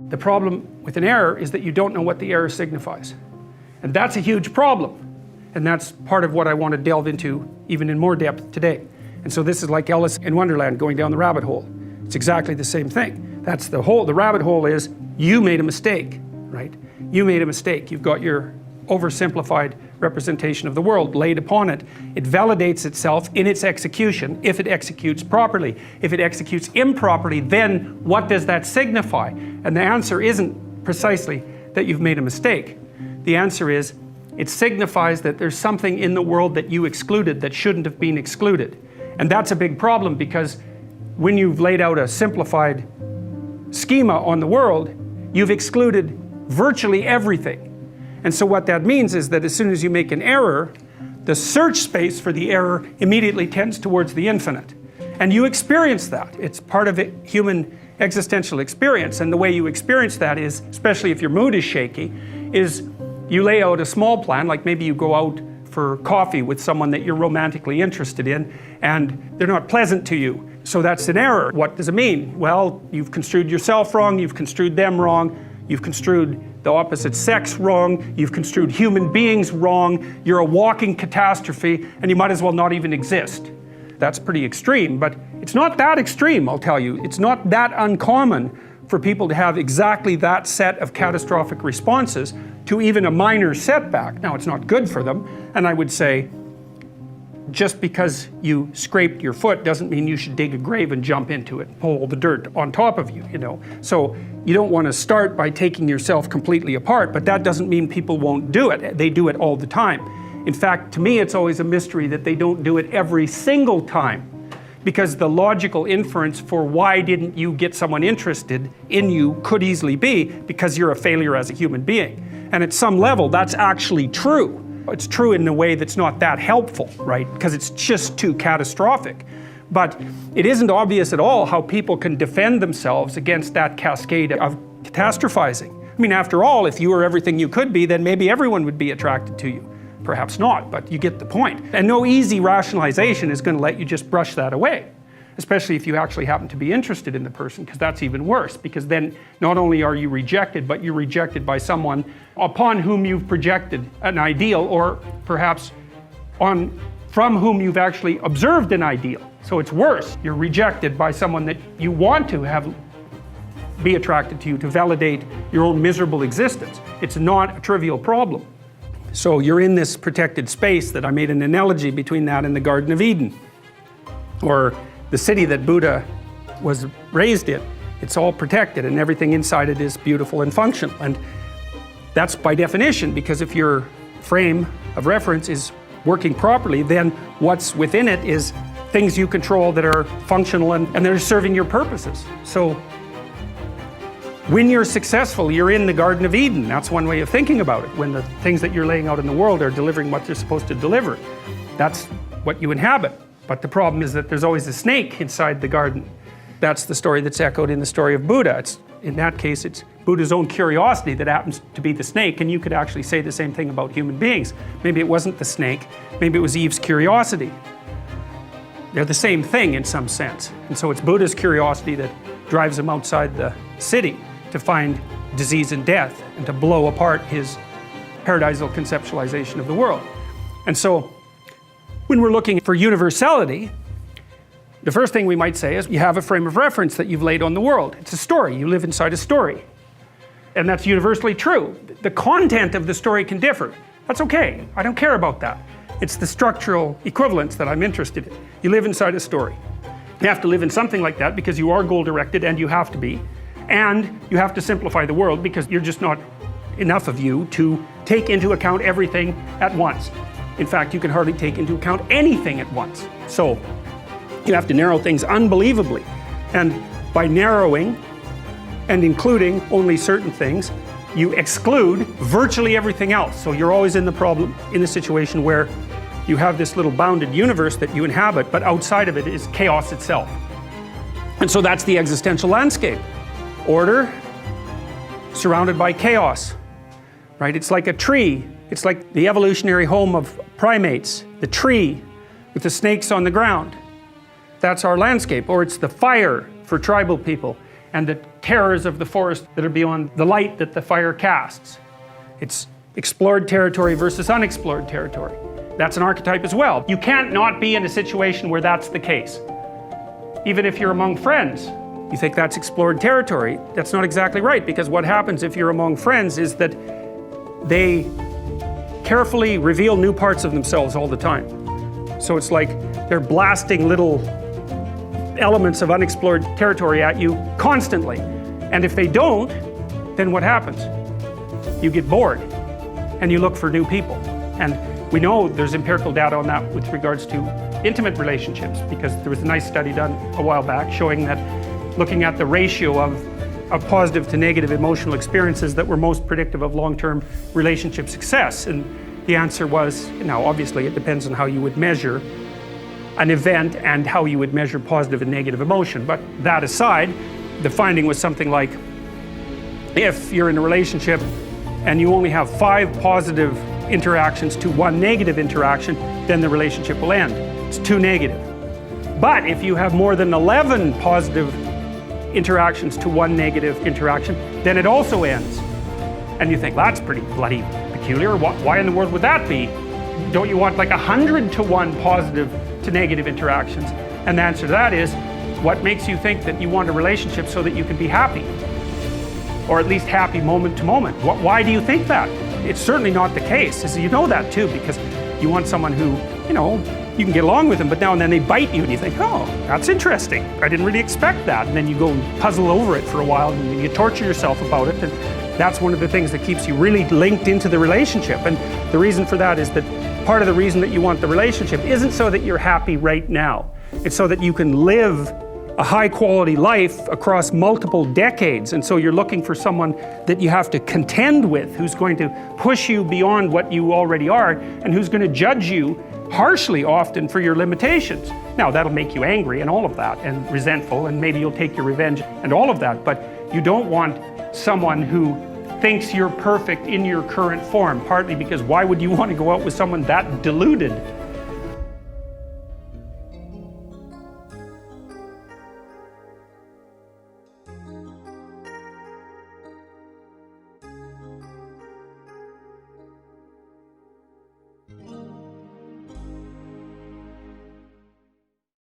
The problem with an error is that you don't know what the error signifies. And that's a huge problem. And that's part of what I want to delve into even in more depth today. And so this is like Alice in Wonderland going down the rabbit hole. It's exactly the same thing. That's the rabbit hole is you made a mistake, right? You made a mistake. You've got your oversimplified representation of the world laid upon it. It validates itself in its execution if it executes properly. If it executes improperly, then what does that signify? And the answer isn't precisely that you've made a mistake. The answer is it signifies that there's something in the world that you excluded that shouldn't have been excluded. And that's a big problem because when you've laid out a simplified schema on the world, you've excluded virtually everything. And so what that means is that as soon as you make an error, the search space for the error immediately tends towards the infinite. And you experience that. It's part of a human existential experience. And the way you experience that is, especially if your mood is shaky, is you lay out a small plan, like maybe you go out for coffee with someone that you're romantically interested in, and they're not pleasant to you. So that's an error. What does it mean? Well, you've construed yourself wrong, you've construed them wrong, you've construed the opposite sex wrong, you've construed human beings wrong, you're a walking catastrophe, and you might as well not even exist. That's pretty extreme, but it's not that extreme, I'll tell you. It's not that uncommon for people to have exactly that set of catastrophic responses to even a minor setback. Now, it's not good for them, and I would say just because you scraped your foot doesn't mean you should dig a grave and jump into it and pull all the dirt on top of you, you know. So you don't want to start by taking yourself completely apart, but that doesn't mean people won't do it. They do it all the time. In fact, to me, it's always a mystery that they don't do it every single time, because the logical inference for why didn't you get someone interested in you could easily be because you're a failure as a human being. And at some level, that's actually true. It's true in a way that's not that helpful, right? Because it's just too catastrophic. But it isn't obvious at all how people can defend themselves against that cascade of catastrophizing. I mean, after all, if you were everything you could be, then maybe everyone would be attracted to you. Perhaps not, but you get the point. And no easy rationalization is going to let you just brush that away, especially if you actually happen to be interested in the person, because that's even worse, because then not only are you rejected, but you're rejected by someone upon whom you've projected an ideal, or perhaps from whom you've actually observed an ideal. So it's worse. You're rejected by someone that you want to have be attracted to you to validate your own miserable existence. It's not a trivial problem. So you're in this protected space that I made an analogy between that and the Garden of Eden, or the city that Buddha was raised in. It's all protected and everything inside it is beautiful and functional. And that's by definition, because if your frame of reference is working properly, then what's within it is things you control that are functional and they're serving your purposes. So when you're successful, you're in the Garden of Eden. That's one way of thinking about it. When the things that you're laying out in the world are delivering what they're supposed to deliver, that's what you inhabit. But the problem is that there's always a snake inside the garden. That's the story that's echoed in the story of Buddha. In that case, it's Buddha's own curiosity that happens to be the snake, and you could actually say the same thing about human beings. Maybe it wasn't the snake, maybe it was Eve's curiosity. They're the same thing in some sense. And so it's Buddha's curiosity that drives him outside the city to find disease and death and to blow apart his paradisal conceptualization of the world. And so when we're looking for universality, the first thing we might say is you have a frame of reference that you've laid on the world. It's a story. You live inside a story. And that's universally true. The content of the story can differ. That's okay. I don't care about that. It's the structural equivalence that I'm interested in. You live inside a story. You have to live in something like that because you are goal-directed, and you have to be. And you have to simplify the world because you're just not enough of you to take into account everything at once. In fact, you can hardly take into account anything at once. So you have to narrow things unbelievably. And by narrowing and including only certain things, you exclude virtually everything else. So you're always in the situation where you have this little bounded universe that you inhabit, but outside of it is chaos itself. And so that's the existential landscape. Order surrounded by chaos, right? It's like a tree. It's like the evolutionary home of primates, the tree with the snakes on the ground. That's our landscape. Or it's the fire for tribal people. and the terrors of the forest that are beyond the light that the fire casts. It's explored territory versus unexplored territory. That's an archetype as well. You can't not be in a situation where that's the case. Even if you're among friends, you think that's explored territory. That's not exactly right, because what happens if you're among friends is that they carefully reveal new parts of themselves all the time. So it's like they're blasting little elements of unexplored territory at you constantly. And if they don't, then what happens? You get bored and you look for new people. And we know there's empirical data on that with regards to intimate relationships, because there was a nice study done a while back showing that looking at the ratio of positive to negative emotional experiences that were most predictive of long-term relationship success. And the answer was, now obviously it depends on how you would measure an event and how you would measure positive and negative emotion. But that aside, the finding was something like, if you're in a relationship and you only have 5 positive interactions to 1 negative interaction, then the relationship will end. It's too negative. But if you have more than 11 positive interactions to 1 negative interaction, then it also ends. And you think, that's pretty bloody peculiar. Why in the world would that be? Don't you want like 100 to 1 positive to negative interactions? And the answer to that is, what makes you think that you want a relationship so that you can be happy? Or at least happy moment to moment? Why do you think that? It's certainly not the case. So you know that too, because you want someone who, you know, you can get along with them, but now and then they bite you and you think, oh, that's interesting. I didn't really expect that. And then you go and puzzle over it for a while and you torture yourself about it. And that's one of the things that keeps you really linked into the relationship. And the reason for that is that part of the reason that you want the relationship isn't so that you're happy right now. It's so that you can live a high quality life across multiple decades. And so you're looking for someone that you have to contend with, who's going to push you beyond what you already are, and who's going to judge you harshly often for your limitations. Now that'll make you angry and all of that, and resentful, and maybe you'll take your revenge and all of that, but you don't want someone who thinks you're perfect in your current form, partly because why would you want to go out with someone that deluded?